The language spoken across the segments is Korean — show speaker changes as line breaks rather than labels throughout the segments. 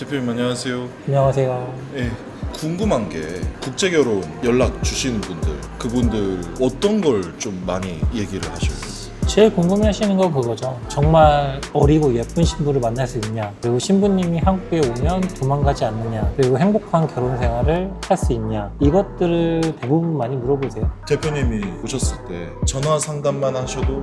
대표님 안녕하세요.
안녕하세요.
예, 궁금한 게 국제결혼 연락 주시는 분들, 그분들 어떤 걸 좀 많이 얘기를 하셔요?
제일 궁금해하시는 건 그거죠. 정말 어리고 예쁜 신부를 만날 수 있냐, 그리고 신부님이 한국에 오면 도망가지 않느냐, 그리고 행복한 결혼 생활을 할 수 있냐, 이것들을 대부분 많이 물어보세요.
대표님이 오셨을 때 전화 상담만 하셔도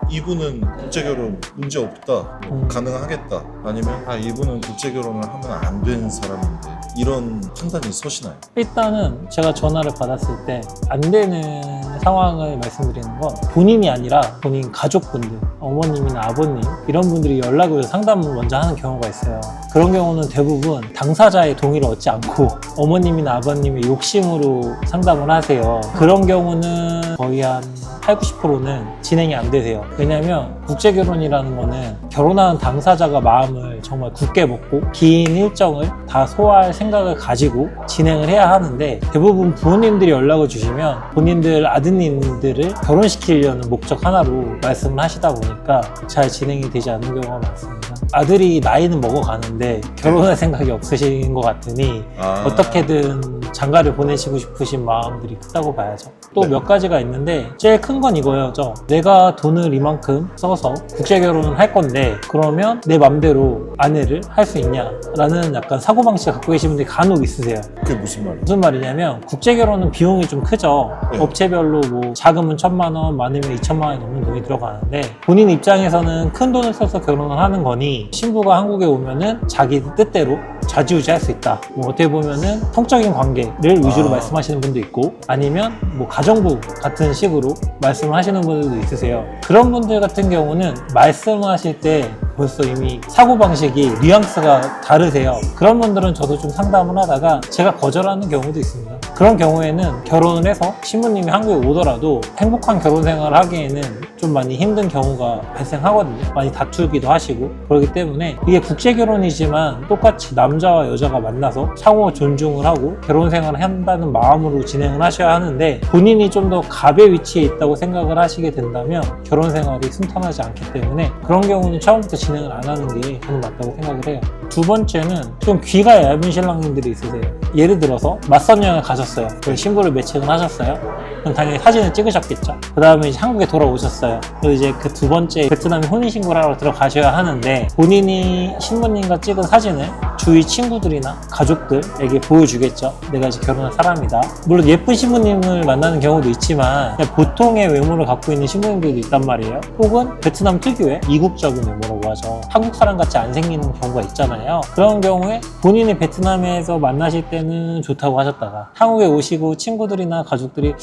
이분은 국제결혼 문제 없다, 가능하겠다, 아니면 이분은 국제결혼을 하면 안 되는 사람인데, 이런 판단이 서시나요?
일단은 제가 전화를 받았을 때 안 되는 상황을 말씀드리는 건 본인이 아니라 본인 가족분들, 어머님이나 아버님 이런 분들이 연락을 오셔서 상담을 먼저 하는 경우가 있어요. 그런 경우는 대부분 당사자의 동의를 얻지 않고 어머님이나 아버님의 욕심으로 상담을 하세요. 그런 경우는 거의 한 80~90%는 진행이 안 되세요. 왜냐하면 국제결혼이라는 거는 결혼하는 당사자가 마음을 정말 굳게 먹고 긴 일정을 다 소화할 생각을 가지고 진행을 해야 하는데, 대부분 부모님들이 연락을 주시면 본인들 아드님들을 결혼시키려는 목적 하나로 말씀을 하시다 보니까 잘 진행이 되지 않는 경우가 많습니다. 아들이 나이는 먹어가는데 결혼할 생각이 없으신 것 같으니 어떻게든 장가를 보내시고 싶으신 마음들이 크다고 봐야죠. 또 몇 가지가 있는데 제일 큰 건 이거예요. 내가 돈을 이만큼 써서 국제결혼을 할 건데 그러면 내 맘대로 아내를 할 수 있냐라는 약간 사고방식을 갖고 계신 분들이 간혹 있으세요.
그게 무슨 말이에요?
무슨 말이냐면 국제결혼은 비용이 좀 크죠.
네.
업체별로 뭐 작으면 1,000만 원, 많으면 2,000만 원이 넘는 돈이 들어가는데, 본인 입장에서는 큰 돈을 써서 결혼을 하는 거니 신부가 한국에 오면은 자기 뜻대로 좌지우지할 수 있다. 뭐 어떻게 보면은 성적인 관계를 위주로 말씀하시는 분도 있고, 아니면 뭐 가정부 같은 식으로 말씀을 하시는 분들도 있으세요. 그런 분들 같은 경우는 말씀하실 때 벌써 이미 사고방식이 뉘앙스가 다르세요. 그런 분들은 저도 좀 상담을 하다가 제가 거절하는 경우도 있습니다. 그런 경우에는 결혼을 해서 신부님이 한국에 오더라도 행복한 결혼 생활을 하기에는 좀 많이 힘든 경우가 발생하거든요. 많이 다투기도 하시고. 그렇기 때문에 이게 국제결혼이지만 똑같이 남자와 여자가 만나서 상호 존중을 하고 결혼 생활을 한다는 마음으로 진행을 하셔야 하는데, 본인이 좀 더 갑의 위치에 있다고 생각을 하시게 된다면 결혼 생활이 순탄하지 않기 때문에 그런 경우는 처음부터 진행을 안 하는 게 저는 맞다고 생각을 해요. 두 번째는 좀 귀가 얇은 신랑님들이 있으세요. 예를 들어서 맞선 여행을 가셨어요. 그래서 신부를 매칭을 하셨어요. 그럼 당연히 사진을 찍으셨겠죠. 그 다음에 이제 한국에 돌아오셨어요. 그리고 이제 그 두 번째 베트남에 혼인신고를 하러 들어가셔야 하는데, 본인이 신부님과 찍은 사진을 주위 친구들이나 가족들에게 보여주겠죠. 내가 이제 결혼한 사람이다. 물론 예쁜 신부님을 만나는 경우도 있지만 그냥 보통의 외모를 갖고 있는 신부님들도 있단 말이에요. 혹은 베트남 특유의 이국적인 외모라고 하죠. 한국 사람 같이 안 생기는 경우가 있잖아요. 그런 경우에 본인이 베트남에서 만나실 때는 좋다고 하셨다가 한국에 오시고 친구들이나 가족들이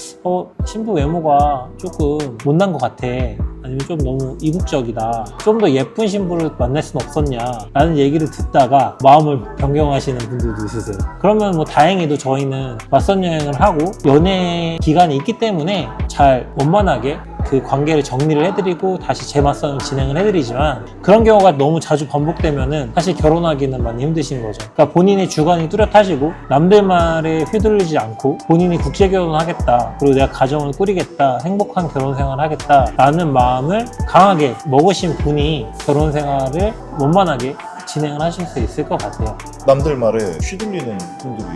신부 외모가 조금 못난 것 같아, 아니면 좀 너무 이국적이다, 좀 더 예쁜 신부를 만날 수는 없었냐 라는 얘기를 듣다가 마음을 변경하시는 분들도 있으세요. 그러면 뭐 다행히도 저희는 맞선 여행을 하고 연애 기간이 있기 때문에 잘 원만하게 그 관계를 정리를 해드리고 다시 재맞선을 진행을 해드리지만, 그런 경우가 너무 자주 반복되면은 사실 결혼하기는 많이 힘드신 거죠. 그러니까 본인의 주관이 뚜렷하시고 남들 말에 휘둘리지 않고 본인이 국제결혼을 하겠다, 그리고 내가 가정을 꾸리겠다, 행복한 결혼 생활을 하겠다 라는 마음을 강하게 먹으신 분이 결혼 생활을 원만하게 진행을 하실 수 있을 것 같아요.
남들 말에 휘둘리는 분들이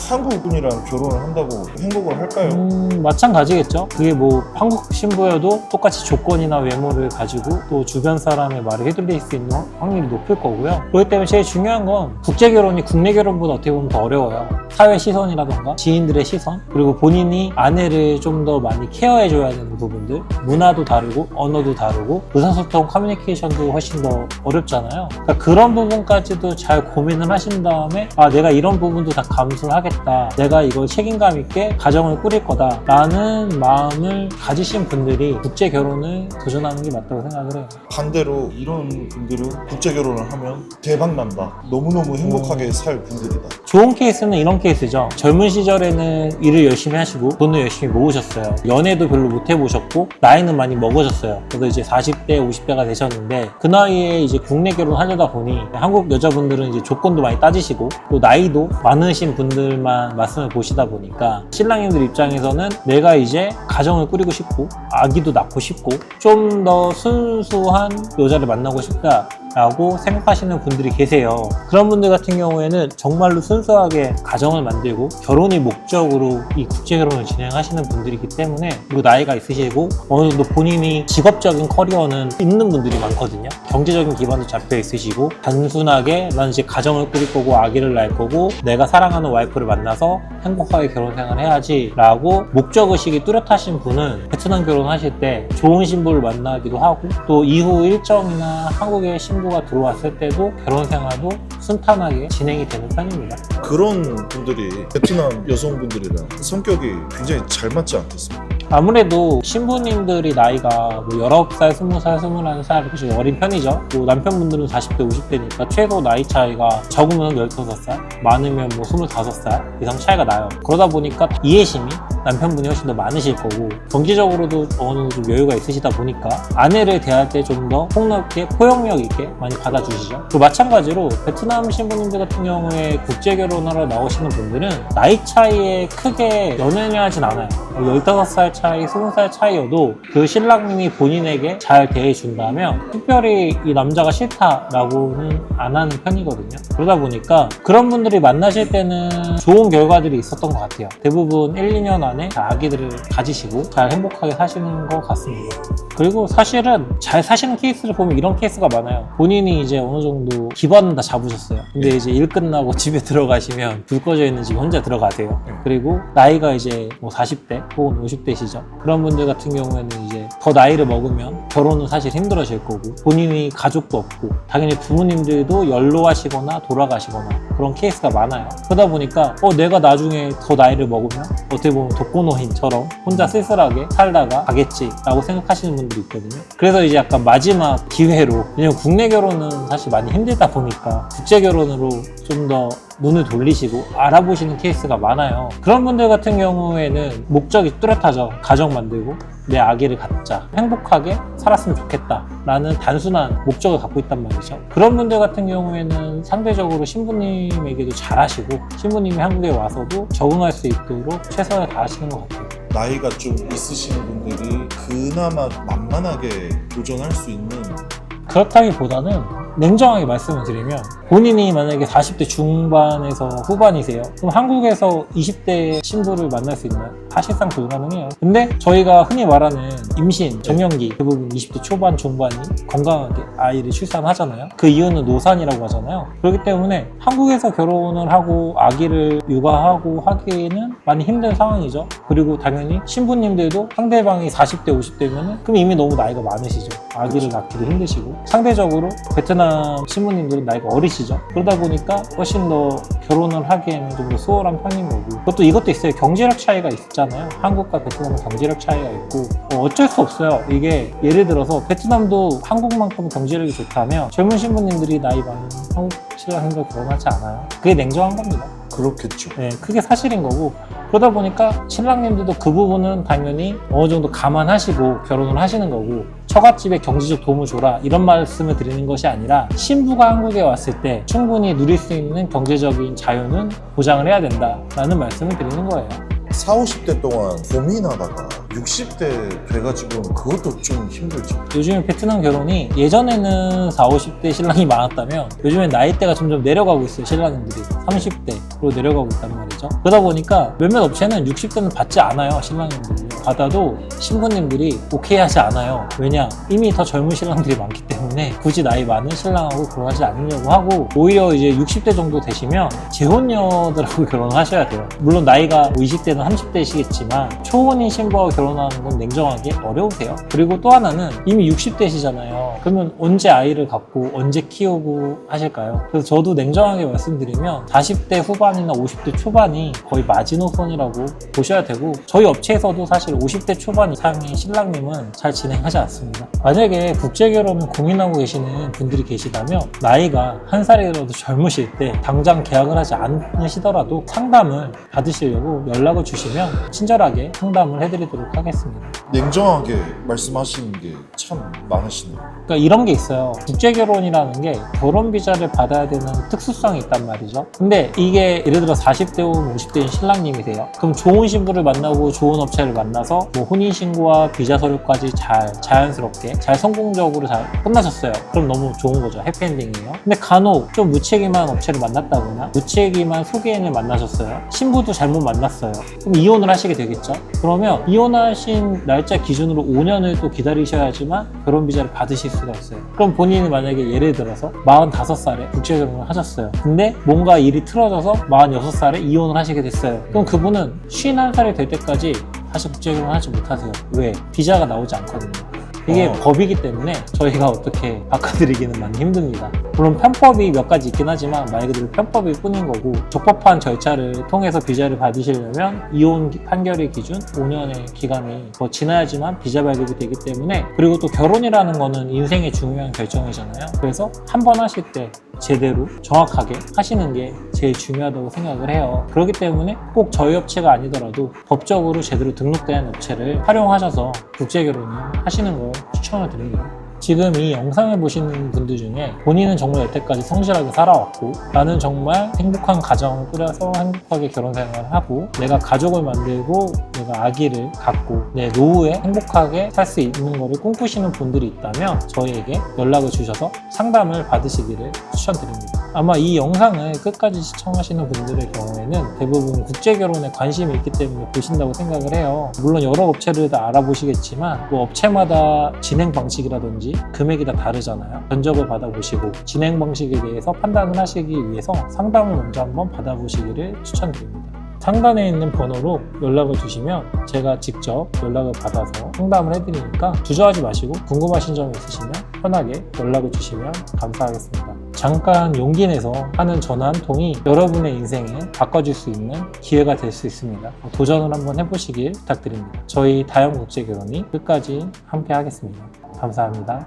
한국 분이랑 결혼을 한다고 행복을 할까요?
마찬가지겠죠. 그게 뭐 한국 신부여도 똑같이 조건이나 외모를 가지고 또 주변 사람의 말에 휘둘릴 수 있는 확률이 높을 거고요. 그렇기 때문에 제일 중요한 건 국제결혼이 국내 결혼보다 어떻게 보면 더 어려워요. 사회 시선이라던가 지인들의 시선, 그리고 본인이 아내를 좀 더 많이 케어해줘야 되는 부분들, 문화도 다르고 언어도 다르고 의사소통 커뮤니케이션도 훨씬 더 어렵잖아요. 그러니까 그런 부분까지도 잘 고민을 하신 다음에 내가 이런 부분도 다 감수를 하겠다, 내가 이걸 책임감 있게 가정을 꾸릴 거다 라는 마음을 가지신 분들이 국제결혼을 도전하는 게 맞다고 생각을 해요.
반대로 이런 분들은 국제결혼을 하면 대박난다, 너무너무 행복하게 살 분들이다.
좋은 케이스는 이런 케이스죠. 젊은 시절에는 일을 열심히 하시고 돈을 열심히 모으셨어요. 연애도 별로 못 해보셨고 나이는 많이 먹으셨어요. 그래서 이제 40대, 50대가 되셨는데 그 나이에 이제 국내 결혼하려다 보니 한국 여자분들은 이제 조건도 많이 따지시고 또 나이도 많으신 분들만 말씀을 보시다 보니까 신랑님들 입장에서는 내가 이제 가정을 꾸리고 싶고 아기도 낳고 싶고 좀 더 순수한 여자를 만나고 싶다 라고 생각하시는 분들이 계세요. 그런 분들 같은 경우에는 정말로 순수하게 가정을 만들고 결혼이 목적으로 이 국제결혼을 진행하시는 분들이기 때문에, 그리고 나이가 있으시고 어느 정도 본인이 직업적인 커리어는 있는 분들이 많거든요. 경제적인 기반도 잡혀 있으시고 단순하게 난 이제 가정을 꾸릴 거고 아기를 낳을 거고 내가 사랑하는 와이프를 만나서 행복하게 결혼 생활을 해야지 라고 목적의식이 뚜렷하신 분은 베트남 결혼하실 때 좋은 신부를 만나기도 하고, 또 이후 일정이나 한국에 신부가 들어왔을 때도 결혼 생활도 순탄하게 진행이 되는 편입니다.
그런 분들이 베트남 여성분들이랑 성격이 굉장히 잘 맞지 않겠습니까?
아무래도 신부님들이 나이가 뭐 19살, 20살, 21살 그렇게 어린 편이죠. 뭐 남편분들은 40대, 50대니까 최소 나이 차이가 적으면 15살, 많으면 뭐 25살 이상 차이가 나요. 그러다 보니까 이해심이 남편분이 훨씬 더 많으실 거고, 경제적으로도 어느 정도 좀 여유가 있으시다 보니까 아내를 대할 때 좀 더 폭넓게 포용력 있게 많이 받아주시죠. 그리고 마찬가지로 베트남 신부님들 같은 경우에 국제결혼하러 나오시는 분들은 나이 차이에 크게 연연하진 않아요. 15살 차이, 20살 차이여도 그 신랑님이 본인에게 잘 대해준다면 특별히 이 남자가 싫다라고는 안 하는 편이거든요. 그러다 보니까 그런 분들이 만나실 때는 좋은 결과들이 있었던 것 같아요. 대부분 1, 2년 안에 아기들을 가지시고 잘 행복하게 사시는 것 같습니다. 그리고 사실은 잘 사시는 케이스를 보면 이런 케이스가 많아요. 본인이 이제 어느 정도 기반은 다 잡으셨어요. 근데 이제 일 끝나고 집에 들어가시면 불 꺼져 있는 집에 혼자 들어가세요. 그리고 나이가 이제 뭐 40대 혹은 50대시죠. 그런 분들 같은 경우에는 이제 더 나이를 먹으면 결혼은 사실 힘들어질 거고, 본인이 가족도 없고 당연히 부모님들도 연로하시거나 돌아가시거나 그런 케이스가 많아요. 그러다 보니까 내가 나중에 더 나이를 먹으면 어떻게 보면 독거노인처럼 혼자 쓸쓸하게 살다가 가겠지라고 생각하시는 분들이 있거든요. 그래서 이제 약간 마지막 기회로, 왜냐면 국내 결혼은 사실 많이 힘들다 보니까 국제 결혼으로 좀 더 눈을 돌리시고 알아보시는 케이스가 많아요. 그런 분들 같은 경우에는 목적이 뚜렷하죠. 가정 만들고 내 아기를 갖자, 행복하게 살았으면 좋겠다 라는 단순한 목적을 갖고 있단 말이죠. 그런 분들 같은 경우에는 상대적으로 신부님에게도 잘하시고 신부님이 한국에 와서도 적응할 수 있도록 최선을 다하시는 것 같아요.
나이가 좀 있으신 분들이 그나마 만만하게 도전할 수 있는,
그렇다기보다는 냉정하게 말씀을 드리면, 본인이 만약에 40대 중반에서 후반이세요. 그럼 한국에서 20대 신부를 만날 수 있나요? 사실상 불가능해요. 근데 저희가 흔히 말하는 임신, 정년기 대부분 20대 초반, 중반이 건강하게 아이를 출산하잖아요. 그 이유는 노산이라고 하잖아요. 그렇기 때문에 한국에서 결혼을 하고 아기를 육아하고 하기에는 많이 힘든 상황이죠. 그리고 당연히 신부님들도 상대방이 40대, 50대면은 그럼 이미 너무 나이가 많으시죠. 아기를 낳기도 힘드시고, 상대적으로 베트남 신부님들은 나이가 어리시죠. 그러다 보니까 훨씬 더 결혼을 하기에는 좀 더 수월한 편인 거고, 이것도 있어요. 경제력 차이가 있잖아요. 한국과 베트남은 경제력 차이가 있고 어쩔 수 없어요. 이게 예를 들어서 베트남도 한국만큼 경제력이 좋다면 젊은 신부님들이 나이 많은 한국 신랑님과 결혼하지 않아요. 그게 냉정한 겁니다.
그렇겠죠.
네, 그게 사실인 거고, 그러다 보니까 신랑님들도 그 부분은 당연히 어느 정도 감안하시고 결혼을 하시는 거고, 처갓집에 경제적 도움을 줘라 이런 말씀을 드리는 것이 아니라 신부가 한국에 왔을 때 충분히 누릴 수 있는 경제적인 자유는 보장을 해야 된다라는 말씀을 드리는 거예요.
40, 50대 동안 고민하다가 60대 돼가지고는 그것도 좀 힘들죠.
요즘에 베트남 결혼이 예전에는 40, 50대 신랑이 많았다면 요즘엔 나이대가 점점 내려가고 있어요. 신랑님들이 30대로 내려가고 있단 말이죠. 그러다 보니까 몇몇 업체는 60대는 받지 않아요. 신랑님들이 받아도 신부님들이 오케이 하지 않아요. 왜냐? 이미 더 젊은 신랑들이 많기 때문에 굳이 나이 많은 신랑하고 결혼하지 않으려고 하고, 오히려 이제 60대 정도 되시면 재혼녀들하고 결혼을 하셔야 돼요. 물론 나이가 20대는 30대시겠지만 초혼인 신부하고 결혼하는 건 냉정하게 어려우세요. 그리고 또 하나는 이미 60대시잖아요. 그러면 언제 아이를 갖고 언제 키우고 하실까요? 그래서 저도 냉정하게 말씀드리면 40대 후반이나 50대 초반이 거의 마지노선이라고 보셔야 되고, 저희 업체에서도 사실 50대 초반 이상의 신랑님은 잘 진행하지 않습니다. 만약에 국제결혼을 고민하고 계시는 분들이 계시다면 나이가 한 살이라도 젊으실 때 당장 계약을 하지 않으시더라도 상담을 받으시려고 연락을 주시면 친절하게 상담을 해드리도록 하겠습니다.
냉정하게 말씀하시는 게 참 많으시네요.
그러니까 이런 게 있어요. 국제결혼이라는 게 결혼 비자를 받아야 되는 특수성이 있단 말이죠. 근데 이게 예를 들어 40대 혹은 50대인 신랑님이세요. 그럼 좋은 신부를 만나고 좋은 업체를 만나서 뭐 혼인신고와 비자 서류까지 잘 자연스럽게 잘 성공적으로 잘 끝나셨어요. 그럼 너무 좋은 거죠. 해피엔딩이에요. 근데 간혹 좀 무책임한 업체를 만났다거나 무책임한 소개인을 만나셨어요. 신부도 잘못 만났어요. 그럼 이혼을 하시게 되겠죠. 그러면 이혼하신 날짜 기준으로 5년을 또 기다리셔야지만 결혼 비자를 받으실 수가 있어요. 그럼 본인이 만약에 예를 들어서 45살에 국제결혼을 하셨어요. 근데 뭔가 일이 틀어져서 46살에 이혼을 하시게 됐어요. 그럼 그분은 51살이 될 때까지 다시 국제결혼을 하지 못하세요. 왜? 비자가 나오지 않거든요. 이게 법이기 때문에 저희가 어떻게 바꿔드리기는 많이 힘듭니다. 물론 편법이 몇 가지 있긴 하지만 말 그대로 편법일 뿐인 거고, 적법한 절차를 통해서 비자를 받으시려면 이혼 판결의 기준 5년의 기간이 더 지나야지만 비자 발급이 되기 때문에, 그리고 또 결혼이라는 거는 인생의 중요한 결정이잖아요. 그래서 한 번 하실 때 제대로 정확하게 하시는 게 제일 중요하다고 생각을 해요. 그렇기 때문에 꼭 저희 업체가 아니더라도 법적으로 제대로 등록된 업체를 활용하셔서 국제결혼을 하시는 걸 추천을 드립니다. 지금 이 영상을 보시는 분들 중에 본인은 정말 여태까지 성실하게 살아왔고, 나는 정말 행복한 가정을 꾸려서 행복하게 결혼 생활을 하고, 내가 가족을 만들고 내가 아기를 갖고 내 노후에 행복하게 살 수 있는 것을 꿈꾸시는 분들이 있다면 저희에게 연락을 주셔서 상담을 받으시기를 추천드립니다. 아마 이 영상을 끝까지 시청하시는 분들의 경우에는 대부분 국제결혼에 관심이 있기 때문에 보신다고 생각을 해요. 물론 여러 업체를 다 알아보시겠지만 그 업체마다 진행 방식이라든지 금액이 다 다르잖아요. 견적을 받아보시고 진행 방식에 대해서 판단을 하시기 위해서 상담을 먼저 한번 받아보시기를 추천드립니다. 상단에 있는 번호로 연락을 주시면 제가 직접 연락을 받아서 상담을 해드리니까 주저하지 마시고 궁금하신 점이 있으시면 편하게 연락을 주시면 감사하겠습니다. 잠깐 용기 내서 하는 전화 한 통이 여러분의 인생을 바꿔줄 수 있는 기회가 될 수 있습니다. 도전을 한번 해보시길 부탁드립니다. 저희 다영국제결혼이 끝까지 함께 하겠습니다. 감사합니다.